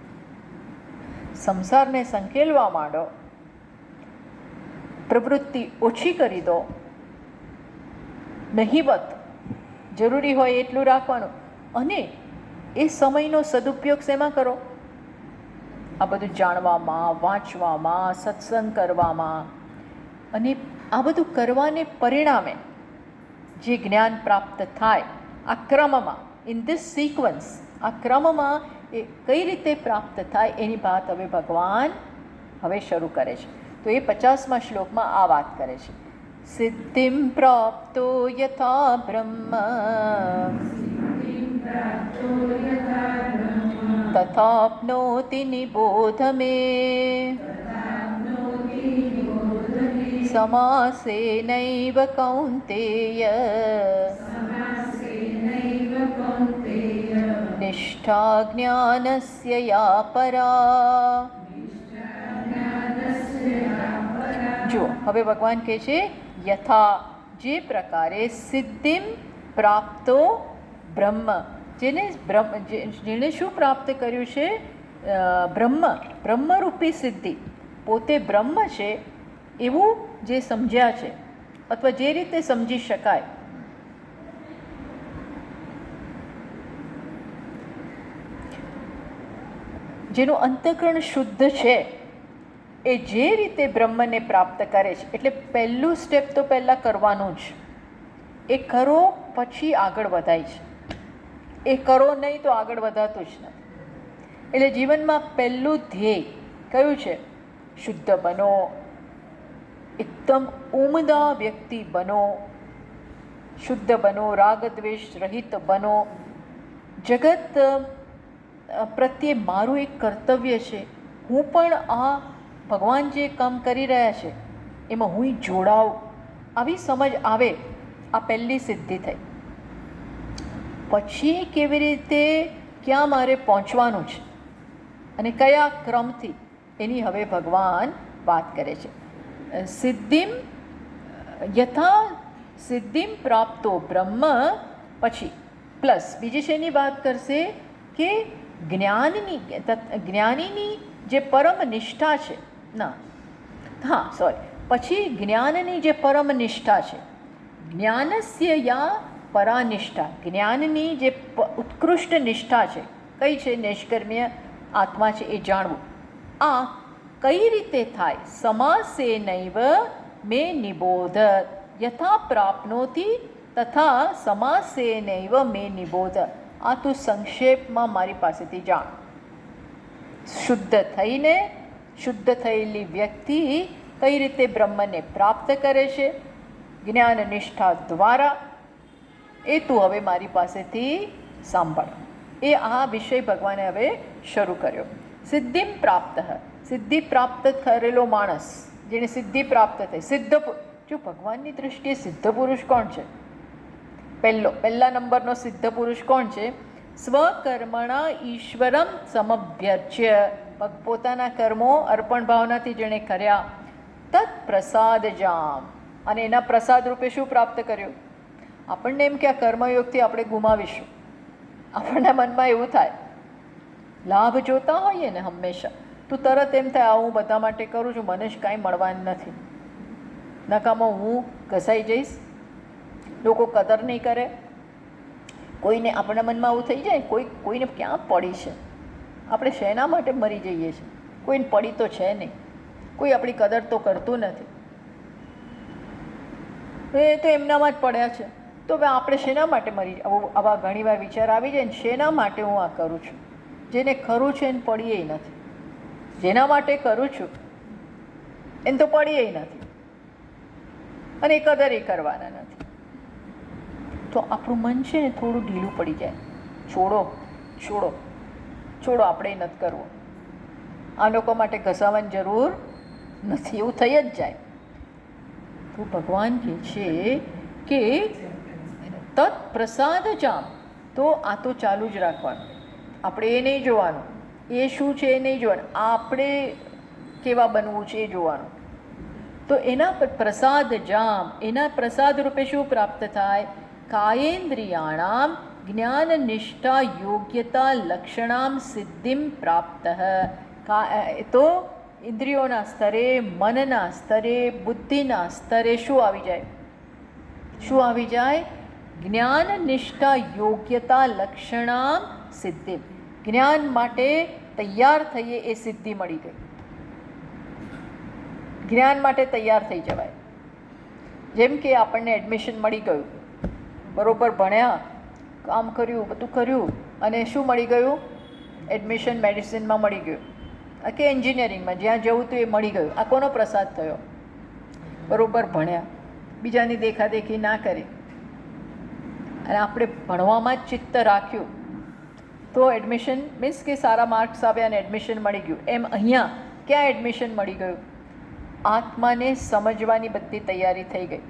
સંસારને સંકેલવા માંડો પ્રવૃત્તિ ઓછી કરી દો, નહીવત જરૂરી હોય એટલું રાખવાનું, અને એ સમયનો સદુપયોગ શેમાં કરો? આ બધું જાણવામાં, વાંચવામાં, સત્સંગ કરવામાં, અને આ બધું કરવાને પરિણામે જે જ્ઞાન પ્રાપ્ત થાય આ ક્રમમાં, ઇન ધીસ સિક્વન્સ, આ ક્રમમાં એ કઈ રીતે પ્રાપ્ત થાય એની વાત હવે ભગવાન હવે શરૂ કરે છે. તો એ 50મા શ્લોકમાં આ વાત કરે છે. સિદ્ધિમ પ્રાપ્તો યથા બ્રહ્મ તથાપ્નોતિ નિબોધ મે સમાસેનૈવ કૌન્તેય નિષ્ઠા જ્ઞાનસ્ય યા પરા. જો હવે ભગવાન કહે છે યથા, જે પ્રકારે સિદ્ધિમ પ્રાપ્તો બ્રહ્મ, જેણે શું પ્રાપ્ત કર્યું છે? બ્રહ્મરૂપી સિદ્ધિ, પોતે બ્રહ્મ છે એવું જે સમજ્યા છે, અથવા જે રીતે સમજી શકાય, જેનું અંતઃકરણ શુદ્ધ છે, એ જે રીતે બ્રહ્મને પ્રાપ્ત કરે છે. એટલે પહેલું સ્ટેપ તો પહેલાં કરવાનું જ, એ કરો પછી આગળ વધાય છે. એ કરો નહીં તો આગળ વધાતું જ નથી. એટલે જીવનમાં પહેલું ધ્યેય કયું છે? શુદ્ધ બનો, એકદમ ઉમદા વ્યક્તિ બનો, શુદ્ધ બનો, રાગદ્વેષ રહિત બનો. જગત પ્રત્યે મારું એક કર્તવ્ય છે, હું પણ આ ભગવાન જે કામ કરી રહ્યા છે એમાં હું જોડાઉં, આવી સમજ આવે, આ પહેલી સિદ્ધિ થઈ. પછી કેવી રીતે, ક્યાં મારે પહોંચવાનું છે અને કયા ક્રમથી, એની હવે ભગવાન વાત કરે છે. સિદ્ધિમ યથા સિદ્ધિમ પ્રાપ્તો બ્રહ્મ, પછી પ્લસ બીજી શેની વાત કરશે કે જ્ઞાનીની જે પરમ નિષ્ઠા છે, પછી જ્ઞાનની જે પરમ નિષ્ઠા છે, જ્ઞાનસ્ય યા પરાનિષ્ઠા, જ્ઞાનની જે ઉત્કૃષ્ટ નિષ્ઠા છે, કઈ છે? નૈષ્કર્મ્ય આત્મા છે એ જાણવું. આ કઈ રીતે થાય? સમાસેનૈવ મે નિબોધ યથા પ્રાપ્નોતિ તથા સમાસેનૈવ મે નિબોધ. આ તું સંક્ષેપમાં મારી પાસેથી જાણ. શુદ્ધ થઈને, શુદ્ધ થયેલી વ્યક્તિ કઈ રીતે બ્રહ્મને પ્રાપ્ત કરે છે જ્ઞાન નિષ્ઠા દ્વારા, એ તું હવે મારી પાસેથી સાંભળ. એ આ વિષય ભગવાને હવે શરૂ કર્યો. સિદ્ધિમ પ્રાપ્ત, સિદ્ધિ પ્રાપ્ત કરેલો માણસ, જેને સિદ્ધિ પ્રાપ્ત થઈ, સિદ્ધ. જો ભગવાનની દૃષ્ટિએ સિદ્ધ પુરુષ કોણ છે? પહેલા નંબરનો સિદ્ધ પુરુષ કોણ છે? સ્વકર્મણા ઈશ્વરમ સમભ્યર્ચ્ય, પોતાના કર્મો અર્પણ ભાવનાથી જેણે કર્યા, તત્ પ્રસાદ જામ, અને એના પ્રસાદ રૂપે શું પ્રાપ્ત કર્યું? આપણને એમ કે આ કર્મયોગથી આપણે ગુમાવીશું, આપણના મનમાં એવું થાય. લાભ જોતા હોઈએ ને હંમેશા, તું તરત એમ થાય આ હું બધા માટે કરું છું, મને જ કાંઈ મળવાનું નથી, નકામો હું ઘસાઈ જઈશ, લોકો કદર નહીં કરે. કોઈને આપણા મનમાં આવું થઈ જાય, કોઈને ક્યાં પડી છે, આપણે શેના માટે મરી જઈએ છીએ, કોઈને પડી તો છે નહીં, કોઈ આપણી કદર તો કરતું નથી, એ તો એમનામાં જ પડ્યા છે, તો હવે આપણે શેના માટે મરી? આવા ઘણીવાર વિચાર આવી જાય ને, શેના માટે હું આ કરું છું? જેને ખરું છે એને પડીએ નથી, જેના માટે કરું છું એને તો પડીએ નથી, અને કદર એ કરવાના નથી. તો આપણું મન છે ને થોડું ઢીલું પડી જાય. છોડો, આપણે નથી કરવું, આ લોકો માટે ઘસાવાની જરૂર નથી, એવું થઈ જ જાય. તો ભગવાન કહે છે કે તત્ પ્રસાદ જામ, તો આ તો ચાલુ જ રાખવાનું, આપણે એ નહીં જોવાનું, એ શું છે એ નહીં જોવાનું, આપણે કેવા બનવું છે એ જોવાનું. તો એના પર પ્રસાદ જામ, એના પ્રસાદ રૂપે શું પ્રાપ્ત થાય? કાયેન્દ્રિયાણામ જ્ઞાન નિષ્ઠા યોગ્યતા લક્ષણામ સિદ્ધિમ પ્રાપ્ત. તો ઇન્દ્રિયોના સ્તરે, મનના સ્તરે, બુદ્ધિના સ્તરે શું આવી જાય? શું આવી જાય? જ્ઞાન નિષ્ઠા યોગ્યતા લક્ષણામ સિદ્ધિ. જ્ઞાન માટે તૈયાર થઈએ એ સિદ્ધિ મળી ગઈ. જ્ઞાન માટે તૈયાર થઈ જવાય. જેમ કે આપણને એડમિશન મળી ગયું, બરાબર ભણ્યા, કામ કર્યું, બધું કર્યું, અને શું મળી ગયું? એડમિશન મેડિસિનમાં મળી ગયું કે એન્જિનિયરિંગમાં, જ્યાં જવું તો એ મળી ગયું. આ કોનો પ્રસાદ થયો? બરાબર ભણ્યા, બીજાની દેખાદેખી ના કરી અને આપણે ભણવામાં જ ચિત્ત રાખ્યું તો એડમિશન મીન્સ કે સારા માર્ક્સ આવ્યા અને એડમિશન મળી ગયું. એમ અહીંયા ક્યાં એડમિશન મળી ગયું? આત્માને સમજવાની બધી તૈયારી થઈ ગઈ.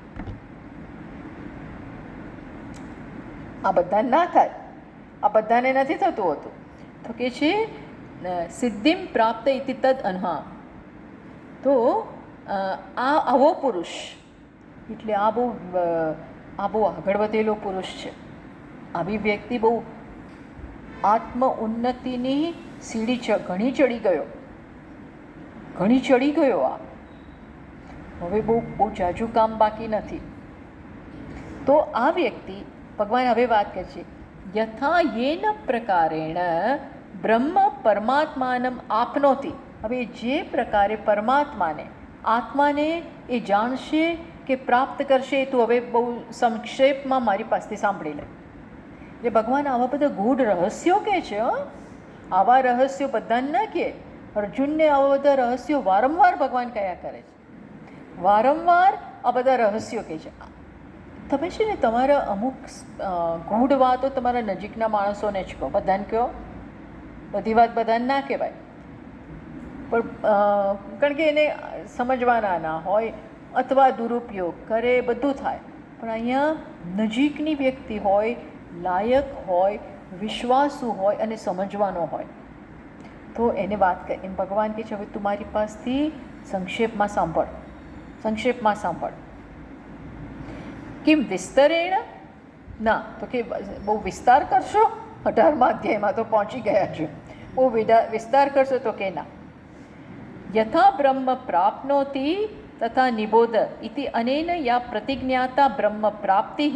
આ બધાને ના થાય, આ બધાને નથી થતું હતું. તો કે છે સિદ્ધિમ પ્રાપ્ત ઇતિ તદ અન્હા. તો આવો પુરુષ એટલે આ બહુ આગળ વધેલો પુરુષ છે. આવી વ્યક્તિ બહુ આત્મ ઉન્નતિની સીડી ઘણી ચડી ગયો. આ હવે બહુ જાજુ કામ બાકી નથી. તો આ વ્યક્તિ, ભગવાન હવે વાત કરે છે, યથા યેન પ્રકારેણ બ્રહ્મ પરમાત્માનમ આપનોતિ. હવે જે પ્રકારે પરમાત્માને, આત્માને એ જાણશે કે પ્રાપ્ત કરશે, એ તું હવે બહુ સંક્ષેપમાં મારી પાસેથી સાંભળી લે. એટલે ભગવાન આવા બધા ગૂઢ રહસ્યો કહે છે. આવા રહસ્યો બધાને ના કહે. અર્જુનને આવા બધા રહસ્યો વારંવાર ભગવાન કયા કરે છે. વારંવાર આ બધા રહસ્યો કહે છે. તમે છે ને તમારા અમુક ગૂઢ વાતો તમારા નજીકના માણસોને જ કહો, બધાને કહો. બધી વાત બધાને ના કહેવાય, પણ કારણ કે એને સમજવાના ના હોય અથવા દુરુપયોગ કરે, બધું થાય. પણ અહીંયા નજીકની વ્યક્તિ હોય, લાયક હોય, વિશ્વાસુ હોય અને સમજવાનો હોય તો એને વાત કરે. એમ ભગવાન કહે છે હવે તું મારી પાસેથી સંક્ષેપમાં સાંભળ. કેમ વિસ્તરેણ? ના, તો કે બહુ વિસ્તાર કરશો? 18મા અધ્યાયમાં તો પહોંચી ગયા છે. બહુ વિસ્તાર કરશો તો કે ના. યથા બ્રહ્મ પ્રાપ્નોતિ તથા નિબોધ ઇતિ અનેન યા પ્રતિજ્ઞાતા બ્રહ્મ પ્રાપ્તિ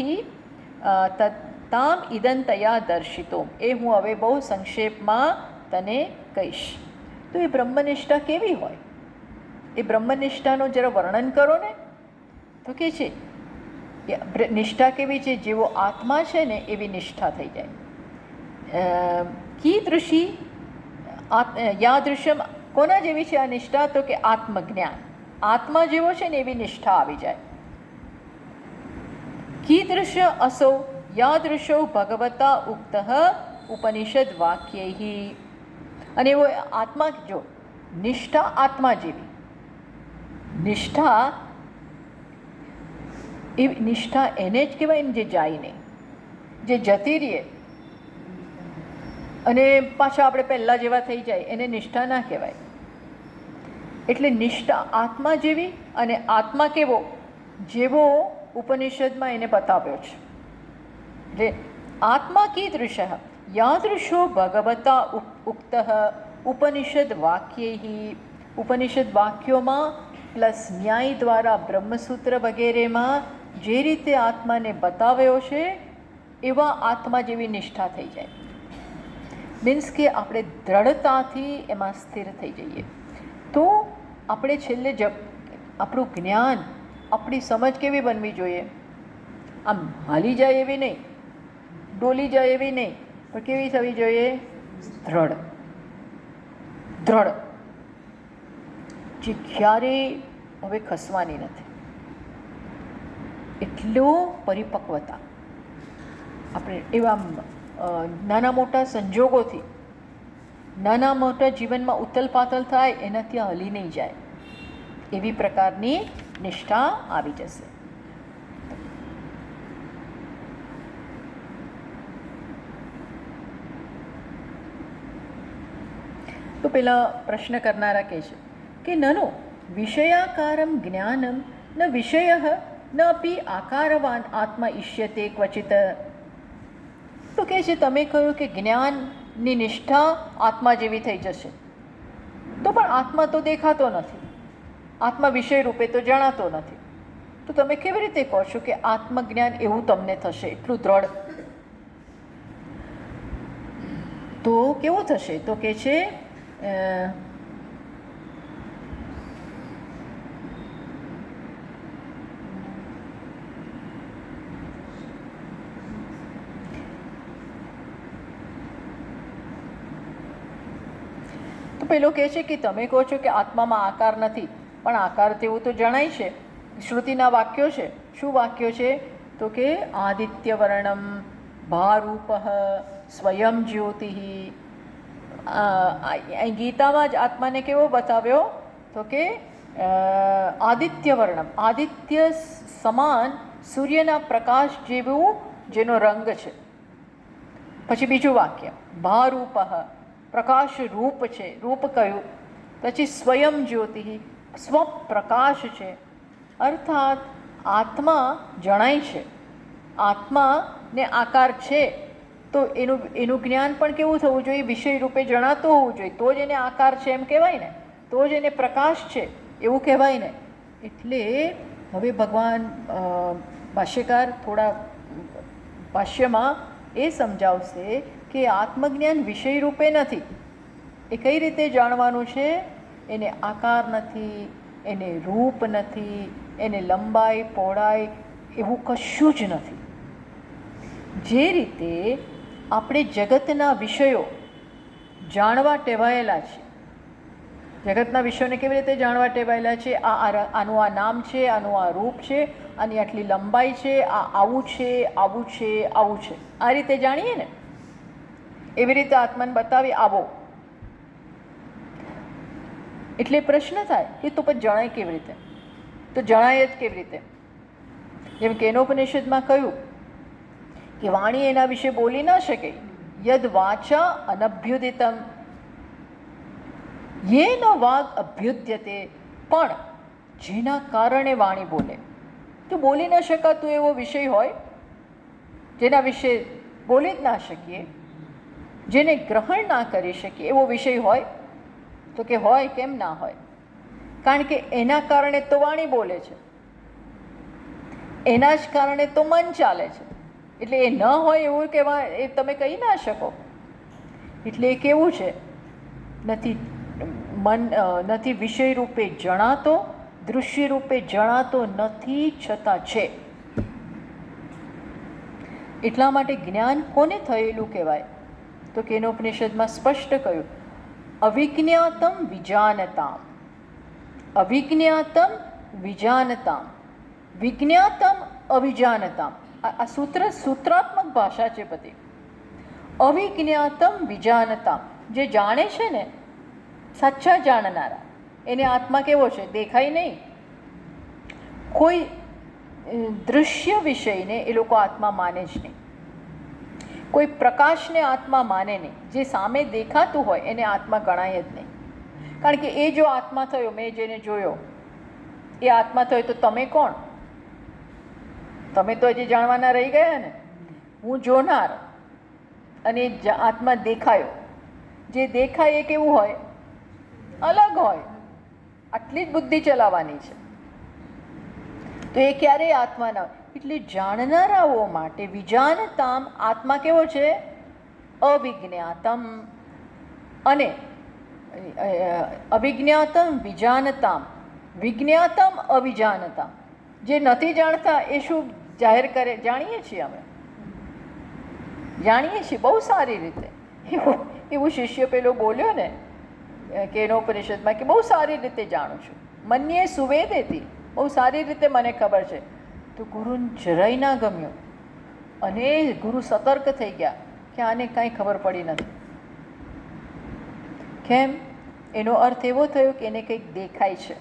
તામ ઇદંતયા દર્શિતો. એ હું હવે બહુ સંક્ષેપમાં તને કહીશ. તો એ બ્રહ્મનિષ્ઠા કેવી હોય? એ બ્રહ્મનિષ્ઠાનું જરા વર્ણન કરો ને. તો કે છે નિષ્ઠા કેવી છે? જેવો આત્મા છે ને એવી નિષ્ઠા થઈ જાય. કીદૃશી યાદૃશમ, કોના જેવી છે આ નિષ્ઠા? તો કે આત્મજ્ઞાન. આત્મા જેવો છે ને એવી નિષ્ઠા આવી જાય. કીદૃશ અસૌ યાદૃશો ભગવતા ઉક્ત ઉપનિષદ વાક્યૈ. અને એવો આત્મા, જો નિષ્ઠા આત્મા જેવી નિષ્ઠા, એ નિષ્ઠા એને જ કહેવાય ને જે જાય નહીં, જે જતી રહીએ અને પાછા આપણે પહેલાં જેવા થઈ જાય, એને નિષ્ઠા ના કહેવાય. એટલે નિષ્ઠા આત્મા જેવી, અને આત્મા કેવો? જેવો ઉપનિષદમાં એને બતાવ્યો છે. એટલે આત્મા કીદૃશ યાદૃશો ભગવતા ઉક્ત ઉપનિષદ વાક્યૈ. ઉપનિષદ વાક્યોમાં પ્લસ ન્યાય દ્વારા બ્રહ્મસૂત્ર વગેરેમાં જે રીતે આત્માને બતાવ્યો છે એવા આત્મા જેવી નિષ્ઠા થઈ જાય. મીન્સ કે આપણે દ્રઢતાથી એમાં સ્થિર થઈ જઈએ તો આપણે છેલ્લે આપણું જ્ઞાન, આપણી સમજ કેવી બનવી જોઈએ? આમ હાલી જાય એવી નહીં, ડોલી જાય એવી નહીં, પણ કેવી થવી જોઈએ? દ્રઢ, જે ક્યારેય હવે ખસવાની નથી. એટલો પરિપક્વતા આપણે એવા નાના મોટા સંજોગોથી, નાના મોટા જીવનમાં ઉથલ પાથલ થાય એનાથી હલી નહીં જાય એવી પ્રકારની નિષ્ઠા આવી જશે. તો પેલા પ્રશ્ન કરનારા કહે છે કે નનો વિષયાકારમ જ્ઞાનમ ન વિષય ન અપી આકારવાન આત્મા ઈષ્યતે ક્વચિત. તો કહે છે તમે કહ્યું કે જ્ઞાનની નિષ્ઠા આત્મા જેવી થઈ જશે. તો પણ આત્મા તો દેખાતો નથી, આત્મા વિષય રૂપે તો જણાતો નથી. તો તમે કેવી રીતે કહો છો કે આત્મજ્ઞાન એવું તમને થશે એટલું દ્રઢ? તો કેવું થશે? તો કે છે પેલો કહે છે કે તમે કહો છો કે આત્મામાં આકાર નથી, પણ આકાર તેવું તો જણાય છે. શ્રુતિના વાક્યો છે. શું વાક્યો છે? તો કે આદિત્ય વર્ણમ ભારૂપ સ્વયં જ્યોતિ. ગીતામાં જ આત્માને કેવો બતાવ્યો? તો કે આદિત્ય વર્ણમ, આદિત્ય સમાન સૂર્યના પ્રકાશ જેવું જેનો રંગ છે. પછી બીજું વાક્ય ભારૂપ, પ્રકાશ રૂપ છે. રૂપ કયું? પછી સ્વયં જ્યોતિ, સ્વપ્રકાશ છે. અર્થાત આત્મા જણાય છે, આત્માને આકાર છે, તો એનું જ્ઞાન પણ કેવું થવું જોઈએ? વિષય રૂપે જણાતું હોવું જોઈએ. તો જ એને આકાર છે એમ કહેવાય ને, તો જ એને પ્રકાશ છે એવું કહેવાય ને. એટલે હવે ભગવાન ભાષ્યકાર થોડા ભાષ્યમાં એ સમજાવશે કે આત્મજ્ઞાન વિષય રૂપે નથી. એ કઈ રીતે જાણવાનું છે? એને આકાર નથી, એને રૂપ નથી, એને લંબાઈ પહોળાઈ એવું કશું જ નથી. જે રીતે આપણે જગતના વિષયો જાણવા ટેવાયેલા છીએ, જગતના વિષયોને કેવી રીતે જાણવા ટેવાયેલા છે? આનું આ નામ છે, આનું આ રૂપ છે, આની આટલી લંબાઈ છે, આ આવું છે, આવું છે, આવું છે, આ રીતે જાણીએ ને. એવી રીતે આત્માને બતાવી આવો. એટલે પ્રશ્ન થાય કે તો પછી જણાય કેવી રીતે? તો જણાય જ કેવી રીતે? જેમ કે કેનોપનિષદમાં કહ્યું કે વાણી એના વિશે બોલી ના શકે. યદ વાચા અનભ્યુદિતમ યેન વાગ અભ્યુદ્યતે. પણ જેના કારણે વાણી બોલે, તો બોલી ન શકાતું એવો વિષય હોય જેના વિશે બોલી જ ના શકીએ, જેને ગ્રહણ ના કરી શકીએ એવો વિષય હોય? તો કે હોય. કેમ ના હોય? કારણ કે એના કારણે તો વાણી બોલે છે, એના જ કારણે તો મન ચાલે છે. એટલે એ ન હોય એવું કહેવા એ તમે કહી ના શકો. એટલે એ કેવું છે? નથી વિષય રૂપે જણાતો, દૃશ્ય રૂપે જણાતો નથી, છતાં છે. એટલા માટે જ્ઞાન કોને થયેલું કહેવાય? તો કેનોપનિષદમાં સ્પષ્ટ કહ્યું અવિજ્ઞાતમ વિજાનતામ, અવિજ્ઞાતમ વિજાનતામ, વિજ્ઞાતમ અવિજાનતામ. આ સૂત્રાત્મક ભાષા છે બધી. અવિજ્ઞાતમ વિજાનતામ, જે જાણે છે ને, સાચા જાણનારા, એને આત્મા કેવો છે? દેખાય નહીં. કોઈ દૃશ્ય વિષયને એ લોકો આત્મા માને જ નહીં, કોઈ પ્રકાશને આત્મા માને નહીં. જે સામે દેખાતું હોય એને આત્મા ગણાય જ નહીં. કારણ કે એ જો આત્મા થયો, મેં જેને જોયો એ આત્મા થયો, તો તમે કોણ? તમે તો હજી જાણવાના રહી ગયા ને. હું જોનાર અને આત્મા દેખાયો. જે દેખાય એ કેવું હોય? અલગ હોય. આટલી જ બુદ્ધિ ચલાવવાની છે. તો એ ક્યારેય આત્મા ના હોય. એટલે જાણનારાઓ માટે વિજાનતામ, આત્મા કેવો છે? અવિજ્ઞાતમ. અને અવિજ્ઞાતમ વિજાનતામ, વિજ્ઞાતમ અવિજાનતામ. જે નથી જાણતા એ શું જાહેર કરે? જાણીએ છીએ, અમે જાણીએ છીએ બહુ સારી રીતે. એવું શિષ્ય પેલો બોલ્યો ને કેનોપનિષદમાં કે બહુ સારી રીતે જાણું છું, મન્યે સુવેદેતી, બહુ સારી રીતે મને ખબર છે. તો ગુરુને જરાય ના ગમ્યું અને ગુરુ સતર્ક થઈ ગયા કે આને કાંઈ ખબર પડી નથી. કેમ? એનો અર્થ એવો થયો કે એને કંઈક દેખાય છે,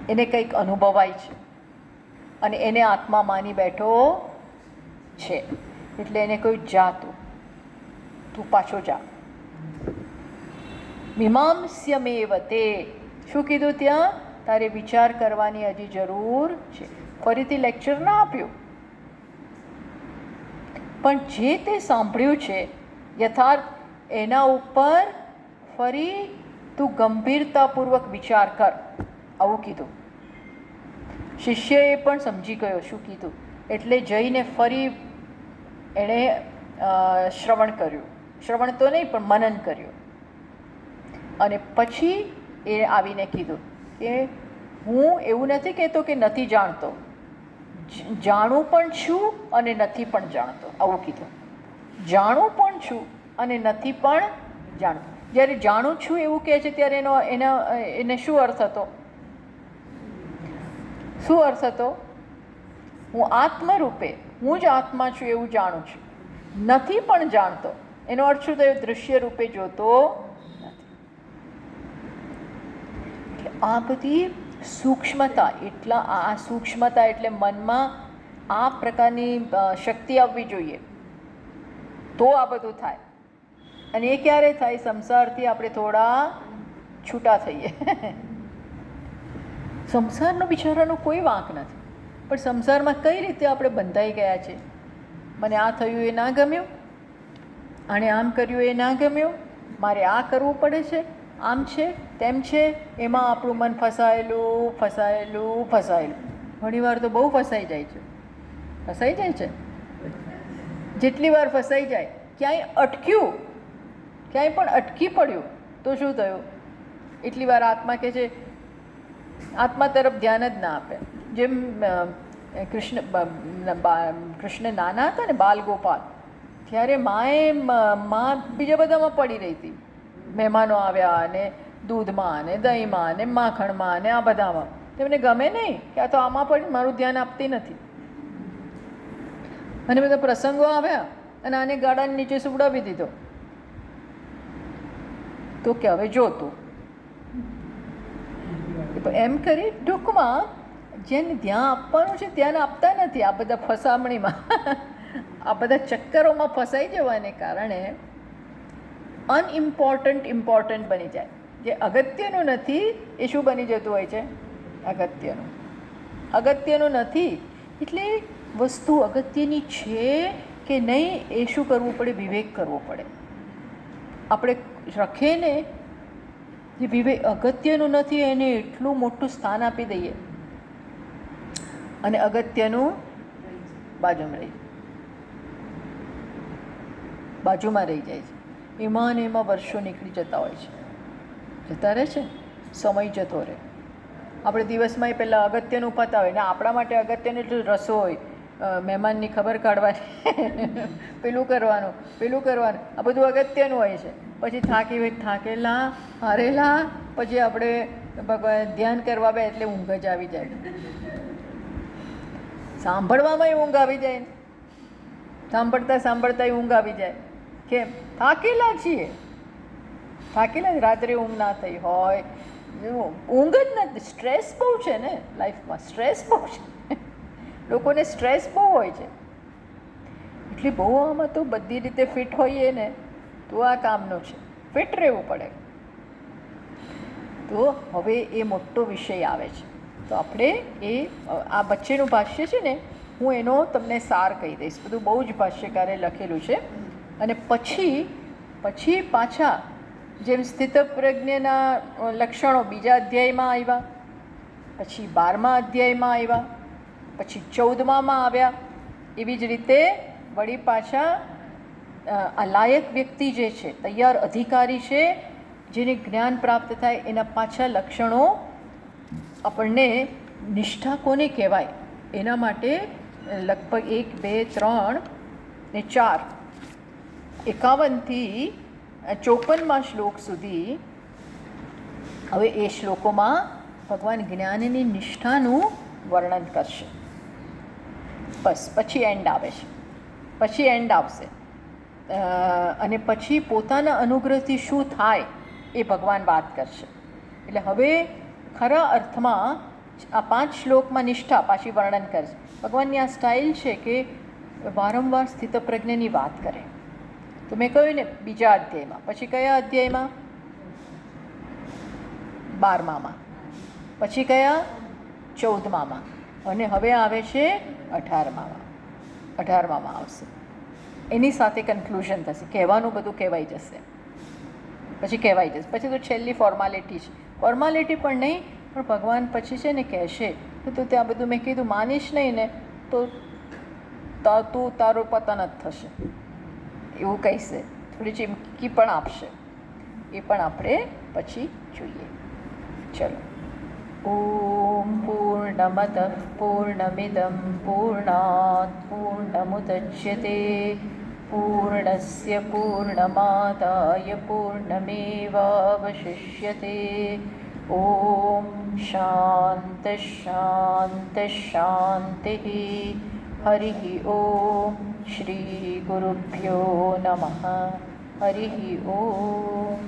એને કંઈક અનુભવાય છે અને એને આત્મા માની બેઠો છે. એટલે એને કોઈ જાતું, તું પાછો જા. મીમાંસ્યમેવ તે. શું કીધું ત્યાં? તારે વિચાર કરવાની હજી જરૂર છે. ફરીથી લેક્ચર ના આપ્યું, પણ જે તે સાંભળ્યું છે યથાર્થ એના ઉપર ફરી તું ગંભીરતાપૂર્વક વિચાર કર, આવું કીધું. શિષ્યએ પણ સમજી ગયો શું કીધું, એટલે જઈને ફરી એણે શ્રવણ કર્યું. શ્રવણ તો નહીં પણ મનન કર્યું. અને પછી એ આવીને કીધું કે હું એવું નથી કહેતો કે નથી જાણતો, જાણું પણ છું અને નથી પણ જાણતો, આવું કીધું. જાણું પણ છું અને નથી પણ જાણતો. જ્યારે જાણું છું એવું કહે છે ત્યારે એને શું અર્થ હતો? શું અર્થ હતો? હું આત્મરૂપે, હું જ આત્મા છું એવું જાણું છું, નથી પણ જાણતો. એનો અર્થ શું થયો? દૃશ્ય રૂપે જોતો નથી. આ બધી સૂક્ષ્મતા, આ સૂક્ષ્મતા એટલે મનમાં આ પ્રકારની શક્તિ આવવી જોઈએ, તો આ બધું થાય. અને એ ક્યારે થાય? સંસારથી આપણે થોડા છૂટા થઈએ. સંસારનો બિચારાનો કોઈ વાંક નથી, પણ સંસારમાં કઈ રીતે આપણે બંધાઈ ગયા છે. મને આ થયું એ ના ગમ્યું, આણે આમ કર્યું એ ના ગમ્યું, મારે આ કરવું પડે છે, આમ છે તેમ છે. એમાં આપણું મન ફસાયેલું ફસાયેલું ફસાયેલું. ઘણીવાર તો બહુ ફસાઈ જાય છે. ફસાઈ જાય છે. જેટલી વાર ફસાઈ જાય, ક્યાંય અટક્યું, ક્યાંય પણ અટકી પડ્યું તો શું થયું? એટલી વાર આત્મા કહે છે, આત્મા તરફ ધ્યાન જ ના આપે. જેમ કૃષ્ણ નાના હતા ને, બાલ ગોપાલ, ત્યારે માં બીજા બધામાં પડી રહી હતી. મહેમાનો આવ્યા અને દૂધમાં ને દહીંમાં ને માખણમાં ને આ બધામાં. તેમને ગમે નહીં કે આ તો આમાં પણ મારું ધ્યાન આપતી નથી. અને બધા પ્રસંગો આવ્યા અને આને ગાડાની નીચે સુવડાવી દીધો. તો કે હવે જોતું એમ કરી ટૂંકમાં જેને ધ્યાન આપવાનું છે ધ્યાન આપતા નથી. આ બધા ફસામણીમાં, આ બધા ચક્કરોમાં ફસાઈ જવાને કારણે ઇમ્પોર્ટન્ટ બની જાય. જે અગત્યનું નથી એ શું બની જતું હોય છે? અગત્યનું નથી. એટલે વસ્તુ અગત્યની છે કે નહીં એ શું કરવું પડે? વિવેક કરવો પડે. આપણે રખે ને જે વિવેક અગત્યનું નથી એને એટલું મોટું સ્થાન આપી દઈએ અને અગત્યનું બાજુમાં રહી જાય છે. એમાં ને એમાં વર્ષો નીકળી જતા હોય છે, જતા રહે છે, સમય જતો રહે. આપણે દિવસમાં એ પહેલાં અગત્યનું પતાવે ને આપણા માટે અગત્યનું એટલું રસોઈ, મહેમાનની ખબર કાઢવાની, પેલું કરવાનું આ બધું અગત્યનું હોય છે. પછી થાકેલા હારેલા પછી આપણે ધ્યાન કરવા બે એટલે ઊંઘ જ આવી જાય. સાંભળવામાં ઊંઘ આવી જાય, સાંભળતા ઊંઘ આવી જાય. કેમ? થાકેલા છીએ, રાત્રે ઊંઘ ના થઈ હોય, ઊંઘ જ નથી. સ્ટ્રેસ બહુ છે ને લાઈફમાં, સ્ટ્રેસ બહુ છે. લોકોને સ્ટ્રેસ બહુ હોય છે. એટલે બહુ આમાં તો બધી રીતે ફિટ હોઈએ ને તો આ કામનું છે, ફિટ રહેવું પડે. તો હવે એ મોટો વિષય આવે છે. તો આપણે આ વચ્ચેનું ભાષ્ય છે ને, હું એનો તમને સાર કહી દઈશ. બધું બહુ જ ભાષ્યકારે લખેલું છે. અને પછી પાછા જેમ સ્થિતપ્રજ્ઞના લક્ષણો બીજા અધ્યાયમાં આવ્યા, પછી 12મા અધ્યાયમાં આવ્યા, પછી 14માં આવ્યા, એવી જ રીતે વળી પાછા આ લાયક વ્યક્તિ જે છે, તૈયાર અધિકારી છે, જેને જ્ઞાન પ્રાપ્ત થાય એના પાછા લક્ષણો આપણને નિષ્ઠા કોને કહેવાય એના માટે લગભગ 1, 2, 3 ને 4 51થી 54મા શ્લોક સુધી. હવે એ શ્લોકોમાં ભગવાન જ્ઞાનની નિષ્ઠાનું વર્ણન કરશે. બસ પછી એન્ડ આવે છે, પછી એન્ડ આવશે. અને પછી પોતાના અનુગ્રહથી શું થાય એ ભગવાન વાત કરશે. એટલે હવે ખરા અર્થમાં આ 5 શ્લોકમાં નિષ્ઠા પાછી વર્ણન કરશે. ભગવાનની આ સ્ટાઇલ છે કે વારંવાર સ્થિતપ્રજ્ઞની વાત કરે. તો મેં કહ્યું ને બીજા અધ્યાયમાં, પછી કયા અધ્યાયમાં? 12માં, પછી કયા? 14માં, અને હવે આવે છે 18માં આવશે. એની સાથે કન્ક્લુઝન થશે, કહેવાનું બધું કહેવાઈ જશે. પછી કહેવાય જશે. પછી તો છેલ્લી ફોર્માલિટી છે. ફોર્માલિટી પણ નહીં, પણ ભગવાન પછી છે ને કહેશે કે તું ત્યાં બધું મેં કીધું માનીશ નહીં ને તો તું તારો પતન જ થશે, એવું કહેશે. થોડી ચીમકી પણ આપશે, એ પણ આપણે પછી જોઈએ. ચલો. ઓમ પૂર્ણમદ પૂર્ણમિદમ પૂર્ણાત પૂર્ણમુદચ્યતે પૂર્ણસ્ય પૂર્ણમાદાય પૂર્ણમેવાવશિષ્યતે. ઓમ શાંત શાંત શાંતિ. હરિ ઓમ. શ્રી ગુરુભ્યો નમઃ. હરિ ઓમ.